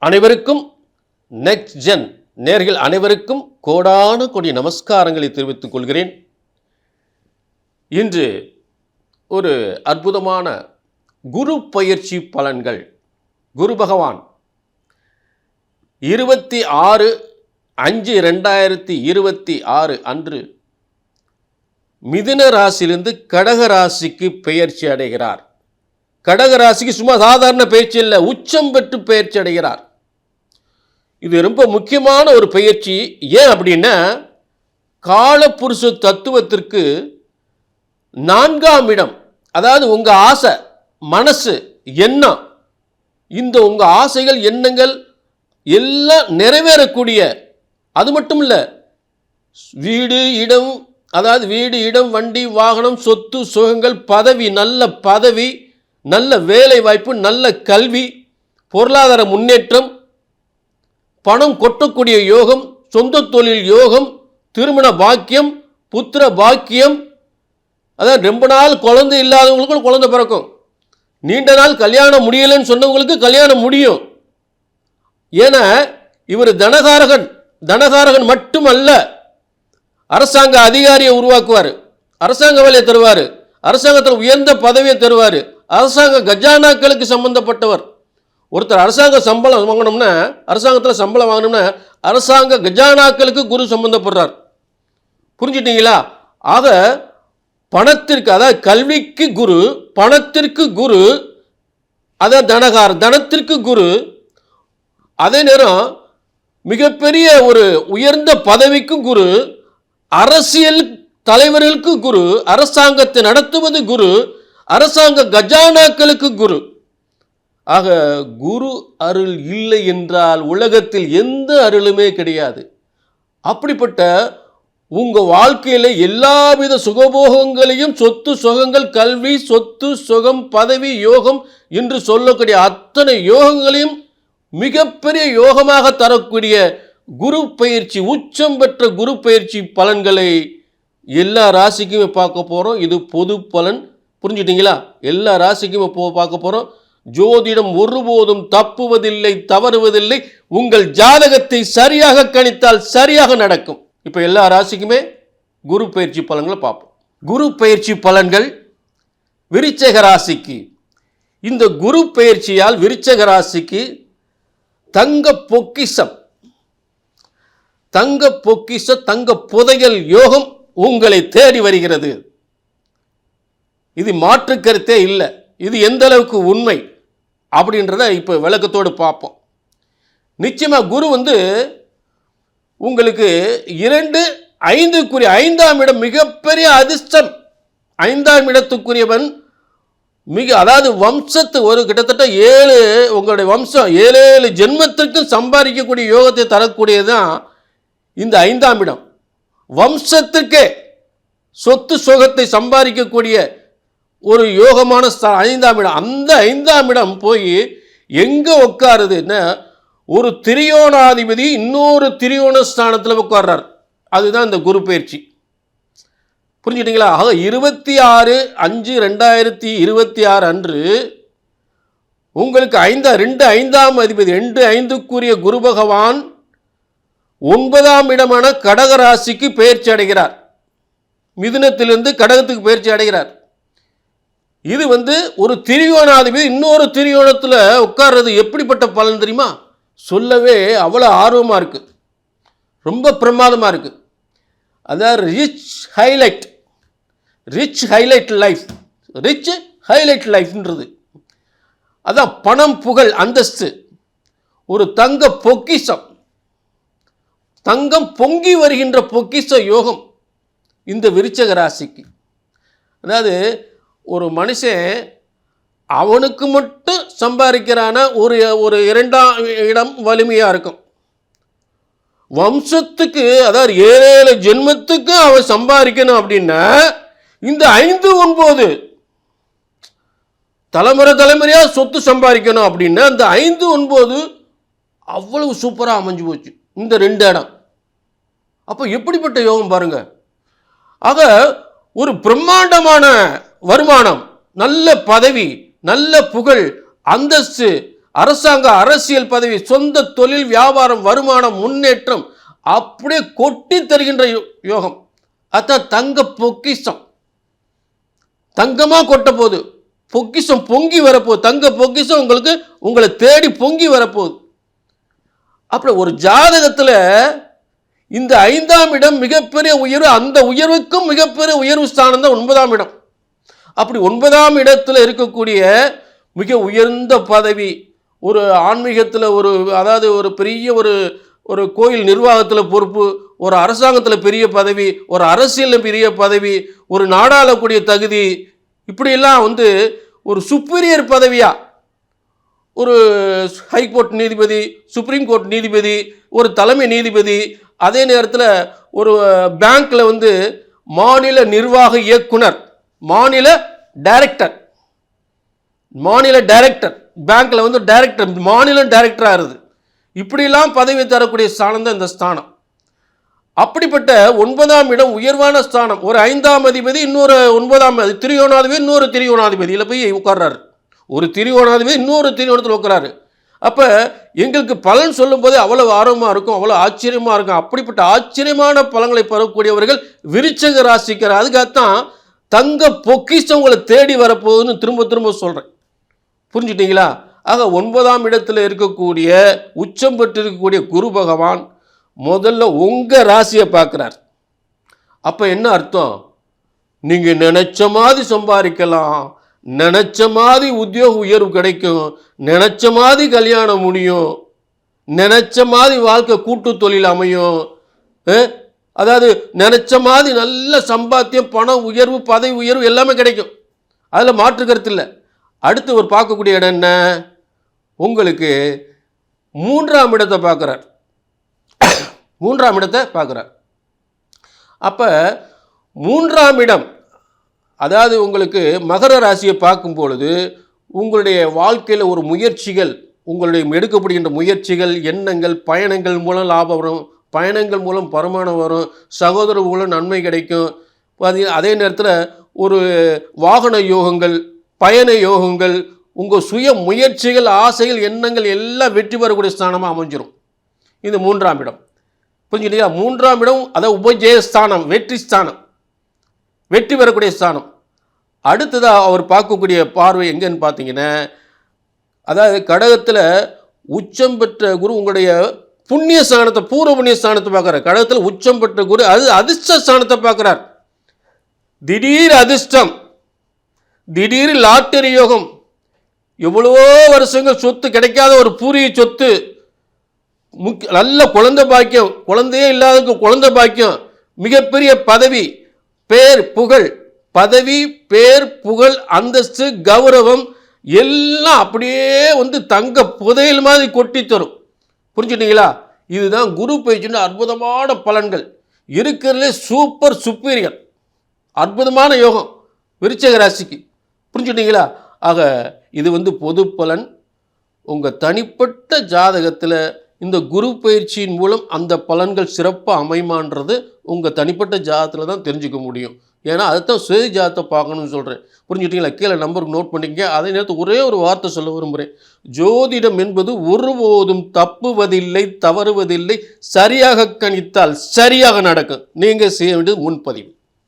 அனைவருக்கும் next gen நேர்கள் அனைவருக்கும் கோடான கோடி நமஸ்காரங்களை தெரிவித்துக் கொள்கிறேன். இன்று ஒரு அற்புதமான குரு பயிற்சி பலன்கள். குரு பகவான் 26/5/2026 அன்று மிதுன ராசியிலிருந்து கடக ராசிக்கு பெயர்ச்சி அடைகிறார். கடக ராசிக்கு சும்மா சாதாரண பயிற்சி இல்லை, உச்சம் பெற்று பெயர்ச்சி அடைகிறார். இது ரொம்ப முக்கியமான ஒரு பயிற்சி. ஏன் அப்படின்னா, காலபுருஷ தத்துவத்திற்கு 4ஆம் இடம், அதாவது உங்கள் ஆசை, மனசு, எண்ணம், இந்த உங்கள் ஆசைகள் எண்ணங்கள் எல்லாம் நிறைவேறக்கூடிய, அது மட்டும் இல்லை, வீடு இடம், அதாவது வீடு இடம் வண்டி வாகனம் சொத்து சுகங்கள் பதவி, நல்ல பதவி, நல்ல வேலை வாய்ப்பு, நல்ல கல்வி, பொருளாதார முன்னேற்றம், பணம் கொட்டக்கூடிய யோகம், சொந்த தொழில் யோகம், திருமண பாக்கியம், புத்திர பாக்கியம், அதாவது ரொம்ப நாள் குழந்தை இல்லாதவங்களுக்கு குழந்தை பிறக்கும், நீண்ட நாள் கல்யாணம் முடியலைன்னு சொன்னவங்களுக்கு கல்யாணம் முடியும். ஏன்னா இவர் தனகாரகன் மட்டுமல்ல, அரசாங்க அதிகாரியை உருவாக்குவார், அரசாங்க வேலையை தருவார், அரசாங்கத்தில் உயர்ந்த பதவியை தருவார், அரசாங்க கஜானாக்களுக்கு சம்பந்தப்பட்டவர். ஒருத்தர் அரசாங்க சம்பளம் வாங்கணும்னா, அரசாங்கத்தில் சம்பளம் வாங்கணும்னா அரசாங்க கஜானாக்களுக்கு குரு சம்பந்தப்படுறார். புரிஞ்சுட்டீங்களா? ஆக பணத்திற்கு, அதாவது கல்விக்கு குரு, பணத்திற்கு குரு, அதாவது தனத்திற்கு குரு, அதே நேரம் மிகப்பெரிய ஒரு உயர்ந்த பதவிக்கு குரு, அரசியல் தலைவர்களுக்கு குரு, அரசாங்கத்தை நடத்துவது குரு, அரசாங்க கஜானாக்களுக்கு குரு. ஆக குரு அருள் இல்லை என்றால் உலகத்தில் எந்த அருளுமே கிடையாது. அப்படிப்பட்ட உங்கள் வாழ்க்கையில் எல்லாவித சுகபோகங்களையும், சொத்து சுகங்கள், கல்வி, சொத்து சுகம், பதவி, யோகம் என்று சொல்லக்கூடிய அத்தனை யோகங்களையும் மிகப்பெரிய யோகமாக தரக்கூடிய குரு பயிற்சி, உச்சம் பெற்ற குரு பயிற்சி பலன்களை எல்லா ராசிக்குமே பார்க்க போகிறோம். இது பொது பலன். புரிஞ்சுட்டீங்களா? எல்லா ராசிக்குமே பார்க்க போகிறோம். ஜோதிடம் ஒருபோதும் தப்புவதில்லை, தவறுவதில்லை. உங்கள் ஜாதகத்தை சரியாக கணித்தால் சரியாக நடக்கும். இப்போ எல்லா ராசிக்குமே குரு பயிற்சி பலன்களை பார்ப்போம். குரு பயிற்சி பலன்கள் விருச்சிக ராசிக்கு. இந்த குரு பயிற்சியால் விருச்சிக ராசிக்கு தங்க பொக்கிஷம், தங்க புதையல் யோகம் உங்களை தேடி வருகிறது. இது மாற்று கருத்தே இல்லை. இது எந்த அளவுக்கு உண்மை அப்படின்றத இப்போ விளக்கத்தோடு பார்ப்போம். நிச்சயமாக குரு உங்களுக்கு 2-5க்குரிய 5ஆம் இடம் மிகப்பெரிய அதிர்ஷ்டம். 5ஆம் இடத்துக்குரியவன் அதாவது வம்சத்து ஒரு கிட்டத்தட்ட 7, உங்களுடைய வம்சம் 7 ஜென்மத்திற்கு சம்பாதிக்கக்கூடிய யோகத்தை தரக்கூடியதுதான் இந்த 5ஆம் இடம். வம்சத்துக்கே சொத்து சுகத்தை சம்பாதிக்கக்கூடிய ஒரு யோகமான 5ஆம் இடம். அந்த 5ஆம் இடம் போய் எங்கே உட்காருதுன்னா, ஒரு திரியோணாதிபதி இன்னொரு திரியோண ஸ்தானத்தில் உட்கார்றார். அதுதான் இந்த குரு பயிற்சி. புரிஞ்சுட்டீங்களா? ஆக 26/5/2026 அன்று உங்களுக்கு 5ஆம் அதிபதி 2-5க்குரிய குரு பகவான் 9ஆம் இடமான கடக ராசிக்கு பெயர்ச்சி அடைகிறார். மிதுனத்திலிருந்து கடகத்துக்கு பெயர்ச்சி அடைகிறார். இது ஒரு திரியோணாதிபதி இன்னொரு திரியோணத்தில் உட்கார்றது எப்படிப்பட்ட பலன் தெரியுமா? சொல்லவே அவ்வளோ ஆர்வமாக இருக்குது, ரொம்ப பிரமாதமாக இருக்குது. அதாவது ரிச் ஹைலைட் லைஃப்ன்றது அதான் பணம், புகழ், அந்தஸ்து, ஒரு தங்க பொக்கிஷம், தங்கம் பொங்கி வருகின்ற பொக்கிஷ யோகம் இந்த விருச்சிக ராசிக்கு. அதாவது ஒரு மனுஷன் அவனுக்கு மட்டும் சம்பாதிக்கிறான ஒரு 2ஆம் இடம் வலிமையாக இருக்கும். வம்சத்துக்கு, அதாவது 7 ஜென்மத்துக்கு அவன் சம்பாதிக்கணும் அப்படின்னா இந்த 5-9 தலைமுறையாக சொத்து சம்பாதிக்கணும் அப்படின்னா இந்த 5-9 அவ்வளவு சூப்பராக அமைஞ்சு போச்சு இந்த 2 இடம். அப்போ எப்படிப்பட்ட யோகம் பாருங்க. ஆக ஒரு பிரம்மாண்டமான வருமானம், நல்ல பதவி, நல்ல புகழ், அந்தஸ்து, அரசாங்க அரசியல் பதவி, சொந்த தொழில், வியாபாரம், வருமானம், முன்னேற்றம் அப்படியே கொட்டி தருகின்ற யோகம். அதான் தங்க பொக்கிஷம், தங்கமா கொட்ட போகுது, பொக்கிஷம் பொங்கி வரப்போகுது, தங்க பொக்கிஷம் உங்களை தேடி பொங்கி வரப்போகுது. அப்புறம் ஒரு ஜாதகத்தில் இந்த 5ஆம் இடம் மிகப்பெரிய உயர்வு, அந்த உயர்வுக்கும் மிகப்பெரிய உயர்வு ஸ்தானம் தான் 9ஆம் இடம். அப்படி 9ஆம் இடத்துல இருக்கக்கூடிய மிக உயர்ந்த பதவி, ஒரு ஆன்மீகத்தில் அதாவது ஒரு பெரிய ஒரு கோயில் நிர்வாகத்தில் பொறுப்பு, ஒரு அரசாங்கத்தில் பெரிய பதவி, ஒரு அரசியலில் பெரிய பதவி, ஒரு நாடாளக்கூடிய தகுதி, இப்படியெல்லாம் ஒரு சுப்பீரியர் பதவியா, ஒரு ஹைகோர்ட் நீதிபதி, சுப்ரீம் கோர்ட் நீதிபதி, ஒரு தலைமை நீதிபதி, அதே நேரத்தில் ஒரு பேங்க்கில் மாநில நிர்வாக இயக்குனர், மாநில டைரக்டர், பேங்க்கில் டைரக்டர், மாநில டைரக்டர் ஆகுது. இப்படிலாம் பதவி தரக்கூடிய ஸ்தானம் தான் இந்த ஸ்தானம். அப்படிப்பட்ட 9ஆம் இடம் உயர்வான ஸ்தானம். ஒரு 5ஆம் அதிபதி, இன்னொரு 9ஆம் திரிகோணாதிபதி, இன்னொரு திரிகோணாதிபதியில் போய் உட்கார்றாரு. ஒரு திரிகோணாதிபதி இன்னொரு திரிகோணத்தில் உட்காராரு. அப்போ எங்களுக்கு பலன் சொல்லும் போதே அவ்வளவு ஆர்வமாக இருக்கும், அவ்வளோ ஆச்சரியமாக இருக்கும். அப்படிப்பட்ட ஆச்சரியமான பலன்களை பெறக்கூடியவர்கள் விருச்சிக ராசிக்காரர். அதுக்காகத்தான் தங்க பொக்கிஷம் உங்களை தேடி வரப்போகுதுன்னு திரும்ப திரும்ப சொல்கிறேன். புரிஞ்சுட்டீங்களா? ஆக 9ஆம் இடத்துல இருக்கக்கூடிய உச்சம் பெற்று இருக்கக்கூடிய குரு பகவான் முதல்ல உங்கள் ராசியை பார்க்குறார். அப்போ என்ன அர்த்தம்? நீங்கள் நினைச்ச மாதிரி சம்பாதிக்கலாம், நினைச்ச மாதிரி உத்தியோக உயர்வு கிடைக்கும், நினைச்ச மாதிரி கல்யாணம் முடியும், நினைச்ச மாதிரி வாழ்க்கை கூட்டு தொழில் அமையும், அதாவது நினைச்ச மாதிரி நல்ல சம்பாத்தியம், பணம் உயர்வு, பதவி உயர்வு எல்லாமே கிடைக்கும். அதில் மாற்று கருத்து இல்லை. அடுத்து ஒரு பார்க்கக்கூடிய இடம் என்ன? உங்களுக்கு 3ஆம் இடத்தை பார்க்குறார். 3ஆம் இடத்தை பார்க்குறார். அப்போ 3ஆம் இடம், அதாவது உங்களுக்கு மகர ராசியை பார்க்கும் பொழுது உங்களுடைய வாழ்க்கையில் ஒரு முயற்சிகள், உங்களுடைய எடுக்கப்படுகின்ற முயற்சிகள், எண்ணங்கள், பயணங்கள் மூலம் லாபம் வரும், பயணங்கள் மூலம் வருமானம் வரும், சகோதரர் மூலம் நன்மை கிடைக்கும். அதே நேரத்தில் ஒரு வாகன யோகங்கள், பயண யோகங்கள், உங்கள் சுய முயற்சிகள், ஆசைகள், எண்ணங்கள் எல்லாம் வெற்றி பெறக்கூடிய ஸ்தானமாக அமைஞ்சிடும் இந்த 3ஆம் இடம். புரிஞ்சுக்கிட்டீங்களா? 3ஆம் இடம் அதாவது உபஜயஸ்தானம், வெற்றி ஸ்தானம், வெற்றி பெறக்கூடிய ஸ்தானம். அடுத்ததாக அவர் பார்க்கக்கூடிய பார்வை எங்கன்னு பார்த்தீங்கன்னா, அதாவது கடகத்தில் உச்சம் பெற்ற குரு உங்களுடைய புண்ணிய ஸ்தானத்தை, பூர்வ புண்ணிய ஸ்தானத்தை பார்க்குறார். கடகத்தில் உச்சம் பெற்ற குரு அது அதிர்ஷ்ட ஸ்தானத்தை பார்க்குறார். திடீர் அதிர்ஷ்டம், திடீர் லாட்டரி யோகம், எவ்வளவோ வருஷங்கள் சொத்து கிடைக்காத ஒரு பூரிய சொத்து, நல்ல குழந்தை பாக்கியம், குழந்தையே இல்லாதவங்க குழந்தை பாக்கியம், மிகப்பெரிய பதவி, பேர் புகழ், பதவி, பேர், புகழ், அந்தஸ்து, கௌரவம் எல்லாம் அப்படியே தங்க புதையல் மாதிரி கொட்டி தரும். புரிஞ்சுட்டீங்களா? இதுதான் குரு பயிற்சின்னு அற்புதமான பலன்கள். இருக்கிறதுலே சூப்பர் சுப்பீரியர் அற்புதமான யோகம் விருச்சிக ராசிக்கு. புரிஞ்சுட்டீங்களா? ஆக இது பொது பலன். உங்கள் தனிப்பட்ட ஜாதகத்தில் இந்த குரு பயிற்சியின் மூலம் அந்த பலன்கள் சிறப்பாக அமைமான்றது உங்கள் தனிப்பட்ட ஜாதகத்தில் தான் தெரிஞ்சுக்க முடியும். ஏன்னா அதுதான் சுய ஜாதகத்தை பார்க்கணும்னு சொல்கிறேன். புரிஞ்சுட்டீங்களா? கீழே நம்பருக்கு நோட் பண்ணிக்க. அதே நேரத்தில் ஒரே ஒரு வார்த்தை சொல்ல விரும்புகிறேன். ஜோதிடம் என்பது ஒருபோதும் தப்புவதில்லை, தவறுவதில்லை. சரியாக கணித்தால் சரியாக நடக்கும். நீங்கள் செய்ய வேண்டியது முன்பதிவு.